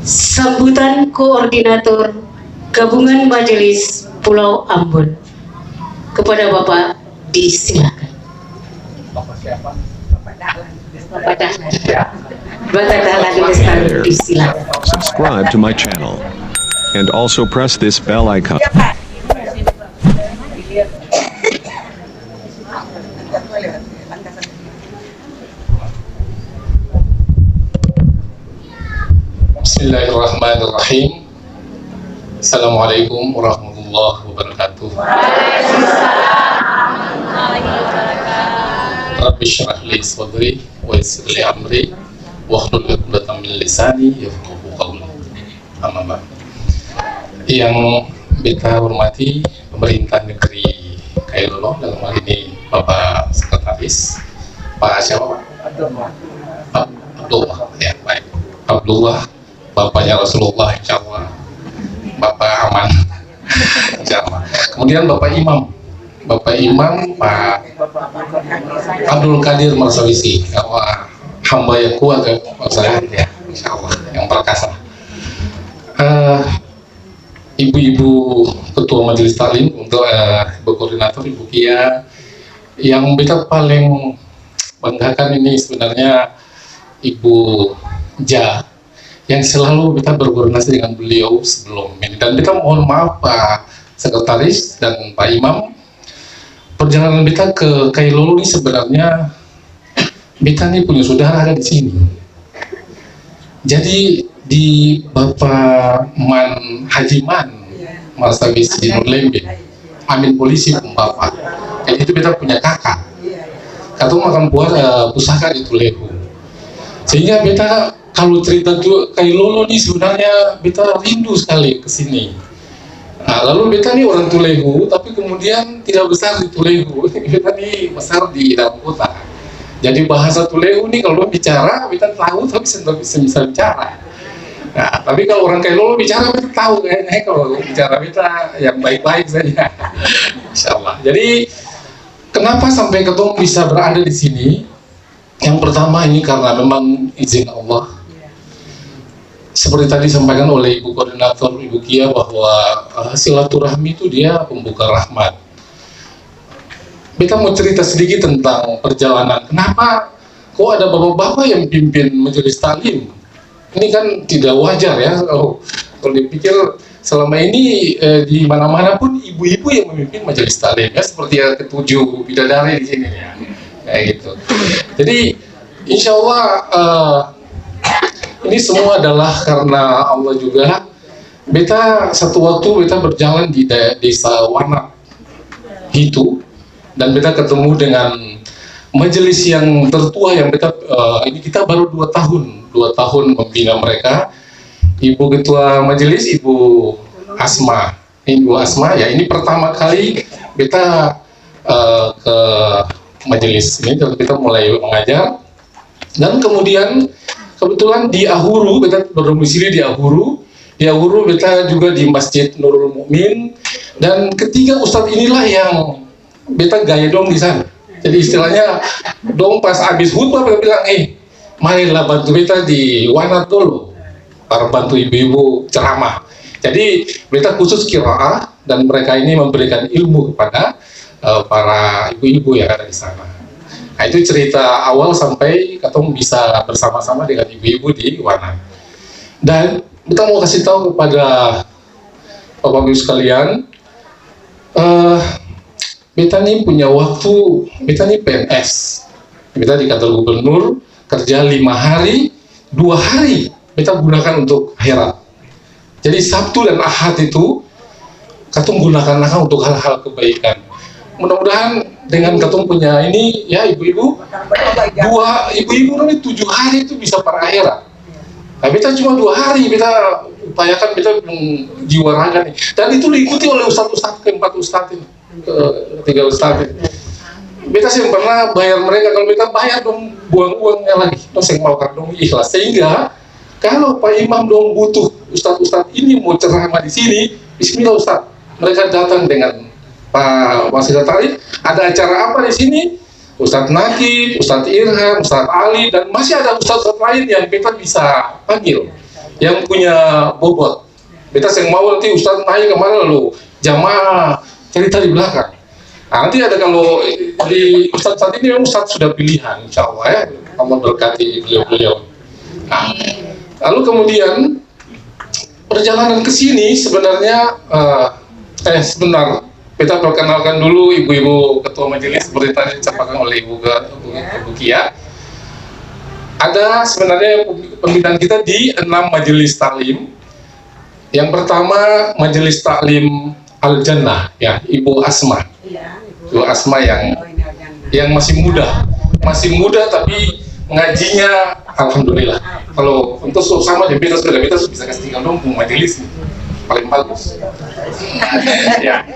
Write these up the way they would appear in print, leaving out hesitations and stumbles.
Sambutan Koordinator Gabungan Majelis Pulau Ambon. Kepada Bapak disilakan. Bapak siapa? Bapak Dahlan. Bapak Dahlan Lestari disilakan. Subscribe to my channel and also press this bell icon. Bismillahirrahmanirrahim. Assalamualaikum warahmatullahi wabarakatuh. Rabbi syrah li sadri wa yassir li amri wahlul 'uqdatam min lisani yafqahu qawli. Amma ba'd. Yang kita hormati pemerintah negeri Kailolo, dalam hal ini Bapak Sekretaris Pak siapa Pak? Abdullah, ya baik. Abdullah, Bapaknya Rasulullah, insyaallah. Bapak aman, insyaallah. Kemudian Bapak Imam Pak Abdul Qadir Marsawisi, hamba yang kuat ya, saya ya, insyaallah, yang perkasa. Ibu-ibu ketua majelis taklim untuk ibu koordinator Ibu Kia, yang kita paling banggakan ini sebenarnya Ibu Ja, yang selalu kita berkoordinasi dengan beliau sebelum ini, dan kita mohon maaf Pak Sekretaris dan Pak Imam, perjalanan kita ke Kailolo ini sebenarnya kita ini punya saudara ada di sini. Jadi di Bapak Haji Man Marsawisi Nurlembe, amin polisi Bapak, jadi itu kita punya kakak. Kata makan buat pusaka di Tulehu, sehingga kita kalau cerita Kailolo nih sebenarnya kita rindu sekali ke sini. Nah, lalu kita nih orang Tulehu, tapi kemudian tidak besar di Tulehu. Kita nih besar di dalam kota. Jadi bahasa Tulehu nih kalau bicara kita tahu, tapi bisa bicara. Nah, tapi kalau orang Kailolo bicara kita tahu kayaknya, kalau bicara kita yang baik-baik saja. Insyaallah. Jadi kenapa sampai ketemu bisa berada di sini? Yang pertama ini karena memang izin Allah. Seperti tadi disampaikan oleh Ibu Koordinator Ibu Kia bahwa silaturahmi itu dia pembuka rahmat. Kita mau cerita sedikit tentang perjalanan. Kenapa kok ada bapak-bapak yang pimpin majelis taklim? Ini kan tidak wajar ya. Kalau dipikir selama ini di mana-mana pun ibu-ibu yang memimpin majelis taklim ya, seperti yang ketujuh bidadari di sini ya. Kayak gitu. Jadi insya Allah ini semua adalah karena Allah juga. Beta satu waktu beta berjalan di desa Wanak itu, dan beta ketemu dengan majelis yang tertua yang beta ini kita baru 2 tahun membina mereka. Ibu ketua majelis Ibu Asma, ya ini pertama kali beta ke majelis ini, kita mulai mengajar, dan kemudian kebetulan di Ahuru, beta berdomisili di Ahuru. Di Ahuru beta juga di Masjid Nurul Mukmin, dan ketiga ustadz inilah yang beta gaya dong di sana. Jadi istilahnya dong pas habis khutbah beta bilang, marilah bantu beta di Wanat dulu, para bantu ibu-ibu ceramah. Jadi beta khusus qiraah, dan mereka ini memberikan ilmu kepada para ibu-ibu yang ada di sana. Nah, itu cerita awal sampai ketemu bisa bersama-sama dengan ibu-ibu di Wanat. Dan kita mau kasih tahu kepada Bapak-Ibu sekalian, beta ini punya waktu, beta ini PNS, beta di kantor gubernur, kerja 5 hari, 2 hari beta gunakan untuk akhirat. Jadi Sabtu dan Ahad itu katung gunakan untuk hal-hal kebaikan. Mudah-mudahan dengan ketum punya ini ya ibu-ibu, 2 ibu-ibu nanti 7 hari itu bisa para akhirat. Nah, kita cuma 2 hari kita upayakan, kita menjiwarakan, dan itu diikuti oleh ustadz-ustadz, ke-4 ustadz ini, ke-3 ustadz ini. Beta sih pernah bayar mereka, kalau kita bayar dong buang uangnya lagi, terus yang mau dong ikhlas. Sehingga kalau Pak Imam dong butuh ustadz-ustadz ini mau ceramah di sini, bismillah ustadz, mereka datang dengan Pak Wasekretari, ada acara apa di sini? Ustadz Nakib, Ustadz Irham, Ustadz Ali, dan masih ada ustadz lain yang kita bisa panggil. yang punya bobot. Beta yang mau nanti Ustaz naik kemana lalu jamaah cerita di belakang. Nah, nanti ada kalau di Ustaz saat ini memang Ustaz sudah pilihan, insya Allah ya, Allah berkati beliau-beliau. Nah, lalu kemudian perjalanan ke sini sebenarnya sebentar, kita perkenalkan dulu ibu-ibu ketua majelis seperti tadi disampaikan oleh Ibu Kia. Ada sebenarnya pembinaan kita di 6 majelis taklim. Yang pertama majelis taklim Al-Jannah, ya Ibu Asma. Ibu Asma yang masih muda tapi ngajinya alhamdulillah. Kalau untuk sama di kita sudah bisa kasih tinggal dong majelis paling bagus. Ya.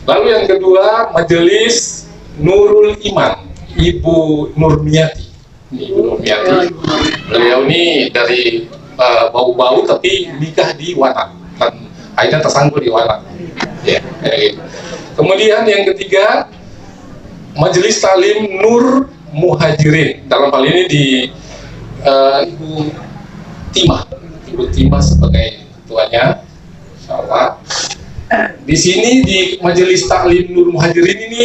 Lalu yang kedua majelis Nurul Iman, Ibu Nurmiati. Ibu Nurmiati. Beliau ini dari bau-bau tapi nikah di Wanak dan akhirnya tersangkut di Wanak. Ya, gitu. Kemudian yang ketiga majelis taklim Nur Muhajirin, dalam hal ini di Ibu Timah sebagai ketuanya, insyaallah. Di sini di majelis taklim Nur Muhajirin ini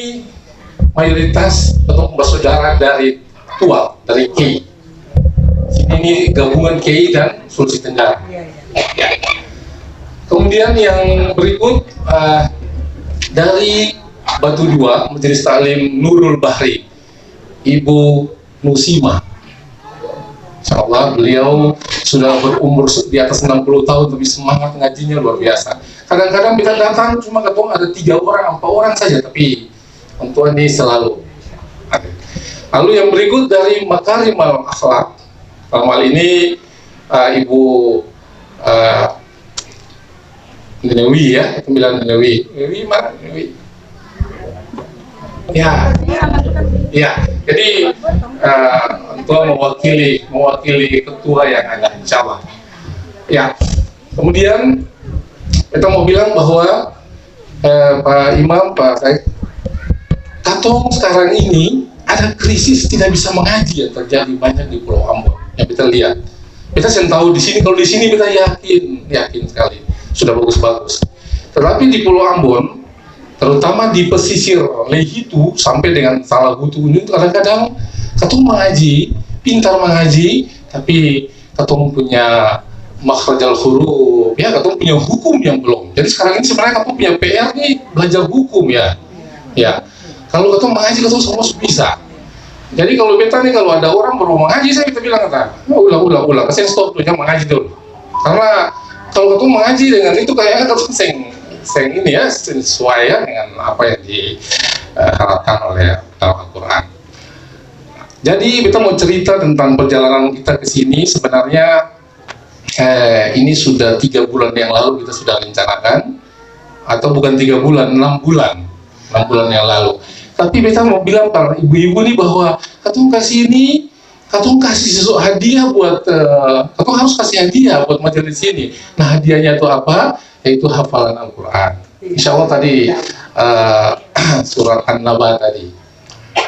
mayoritas atau bersaudara dari Tual, dari Kiai. Ini gabungan Kiai dan Sulawesi Tenggara. Ya. Kemudian yang berikut dari Batu Dua majelis taklim Nurul Bahri, Ibu Nusima. Insyaallah beliau sudah berumur di atas 60 tahun tapi semangat ngajinya luar biasa. Kadang-kadang kita datang cuma ketemu ada 3 orang, 4 orang saja tapi untuk ini selalu ada. Lalu yang berikut dari Makarimal Akhlak, dalam hal ini Ibu Nenewi ya, Pemilihan Nenewi. Nenewi mana? Nenewi. Ya, jadi untuk mewakili ketua yang ada, insya Allah. Ya, kemudian kita mau bilang bahwa Pak Imam, Pak Said, katong sekarang ini ada krisis tidak bisa mengaji yang terjadi banyak di Pulau Ambon yang kita lihat. Kita yang tahu di sini, kalau di sini kita yakin sekali sudah bagus-bagus. Tetapi di Pulau Ambon, terutama di pesisir Lehitu sampai dengan Salahutu ini kadang-kadang katong mengaji, pintar mengaji, tapi katong punya makhrajal huruf, ya katong punya hukum yang belum. Jadi sekarang ini sebenarnya katong punya PR nih belajar hukum ya. Ya, kalau katong mengaji katong semua bisa. Jadi kalau beta nih kalau ada orang baru mengaji saya kita bilang ulang, kasih stop dulu, jangan mengaji dulu. Karena kalau katong mengaji dengan itu kayaknya katong seng ini ya sesuai ya dengan apa yang diharapkan oleh Al-Quran. Jadi kita mau cerita tentang perjalanan kita ke sini. Sebenarnya ini sudah 3 bulan yang lalu kita sudah rencanakan, atau bukan 3 bulan, 6 bulan yang lalu. Tapi kita mau bilang para ibu-ibu nih bahwa katong kasih ini, katong kasih sesuatu hadiah buat katong harus kasih hadiah buat majelis ini. Nah hadiahnya itu apa? Yaitu hafalan Al-Quran. Insya Allah tadi surat An-Naba tadi.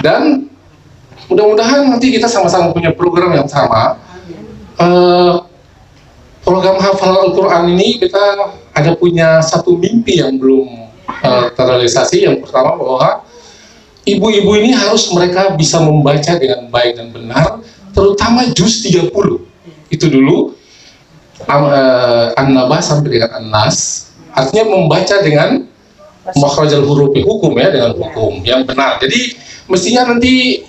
Dan mudah-mudahan nanti kita sama-sama punya program yang sama. Program hafalan Al-Quran ini kita ada punya satu mimpi yang belum terrealisasi. Yang pertama bahwa ibu-ibu ini harus mereka bisa membaca dengan baik dan benar, terutama juz 30. Itu dulu. An-Naba sampai dengan An-Nas, artinya membaca dengan makhrajal huruf hukum ya, dengan hukum yang benar. Jadi mestinya nanti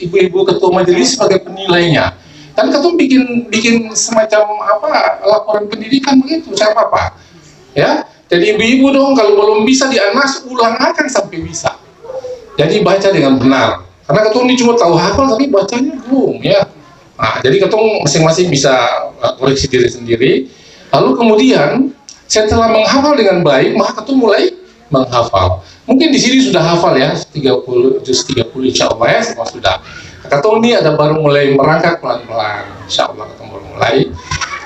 ibu-ibu ketua majelis sebagai penilainya. Dan katong bikin semacam apa laporan pendidikan begitu, saya apa ya. Jadi ibu-ibu dong kalau belum bisa di An-Nas ulangakan sampai bisa. Jadi baca dengan benar. Karena katong ini cuma tahu hafal tapi bacanya belum ya. Nah, jadi ketong masing-masing bisa koreksi diri sendiri. Lalu kemudian setelah menghafal dengan baik, maka ketong mulai menghafal. Mungkin di sini sudah hafal ya, 30 juz 30 insya Allah ya, semua sudah. Ketong ini ada baru mulai merangkak pelan-pelan, insya Allah ketong baru mulai.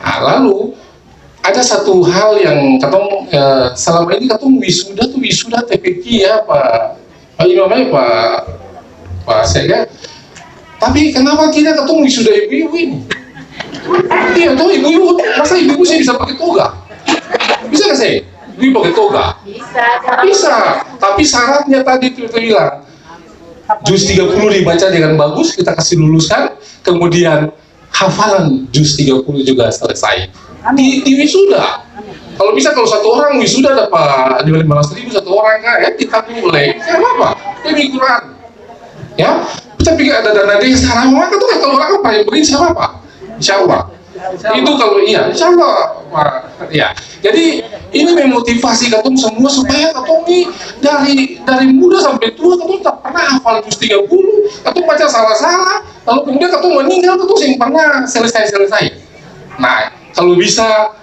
Nah, lalu ada satu hal yang ketong selama ini ketong wisuda TPQ ya Pak Imamnya Pak Sega. Tapi kenapa kita ketemu wisuda ibu-ibu ini? Iya, tuh ibu-ibu, masa ibu-ibu saya bisa pakai toga? Bisa nggak saya? Ibu pakai toga? Bisa. Tapi syaratnya tadi itu bilang, juz 30 dibaca dengan bagus, kita kasih luluskan, kemudian hafalan juz 30 juga selesai. Di wisuda. Kalau bisa, kalau satu orang wisuda dapat 15.000 satu orang, kan ya kita mulai. Saya apa? Demi Quran. Ya, tapi ada dana desa, maka tuh kalau orang apa yang beri siapa apa? Insya Allah. Itu kalau iya, insya Allah. Ya. Jadi ini memotivasi katung semua supaya katung ini dari muda sampai tua katung tak pernah hafal juz 30, katung baca salah-salah, lalu kemudian katung meninggal katung yang pernah selesai. Nah, kalau bisa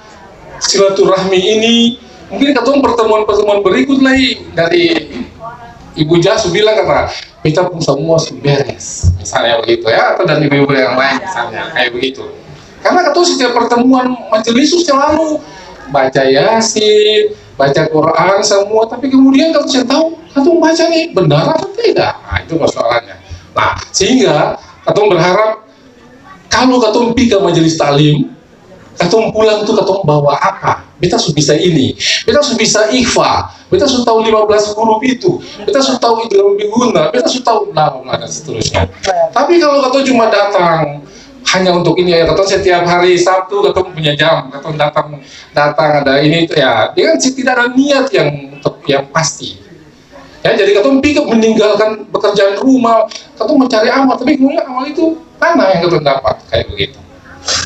silaturahmi ini mungkin katung pertemuan berikut lagi dari Ibu Jasu bilang karena kita pun semua beres, misalnya begitu ya, atau dan ibu-ibu yang lain misalnya kayak begitu. Karena ketua setiap pertemuan majelis selalu baca Yasin, baca Quran semua, tapi kemudian kalau saya tahu ketua baca nih benar atau tidak, nah itu persoalannya. Nah sehingga ketua berharap kalau ketua pergi ke majelis taklim, ketua pulang tuh ketua bawa apa? Beta sudah bisa ini, beta sudah bisa ikhfa, beta sudah tahu 15 huruf itu, beta sudah tahu idgham biguna, beta sudah tahu bla dan seterusnya. Tapi kalau ketua cuma datang hanya untuk ini ya, ketua setiap hari Sabtu ketua punya jam, ketua datang ada ini itu ya, dengan tidak ada niat yang pasti. Ya, jadi ketua pikir meninggalkan pekerjaan rumah, ketua mencari amal, tapi kemudian amal itu mana yang ketua dapat kayak begitu.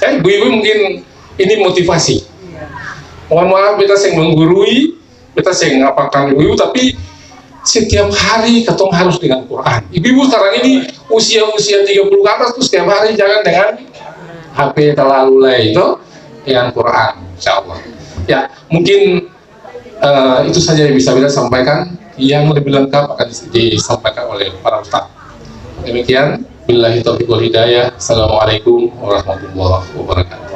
Ya, ibu-ibu mungkin ini motivasi. Mohon maaf beta sing menggurui, beta sing ngapakan ibu-ibu, tapi setiap hari ketong harus dengan Quran. Ibu-ibu sekarang ini usia 30 ke atas tuh setiap hari jangan dengan HP terlalu lah itu dengan Quran, insya Allah. Ya, mungkin itu saja yang bisa beta sampaikan. Yang lebih lengkap akan disampaikan oleh para ustaz. Demikian, billahi taufiq wal hidayah. Assalamualaikum warahmatullahi wabarakatuh.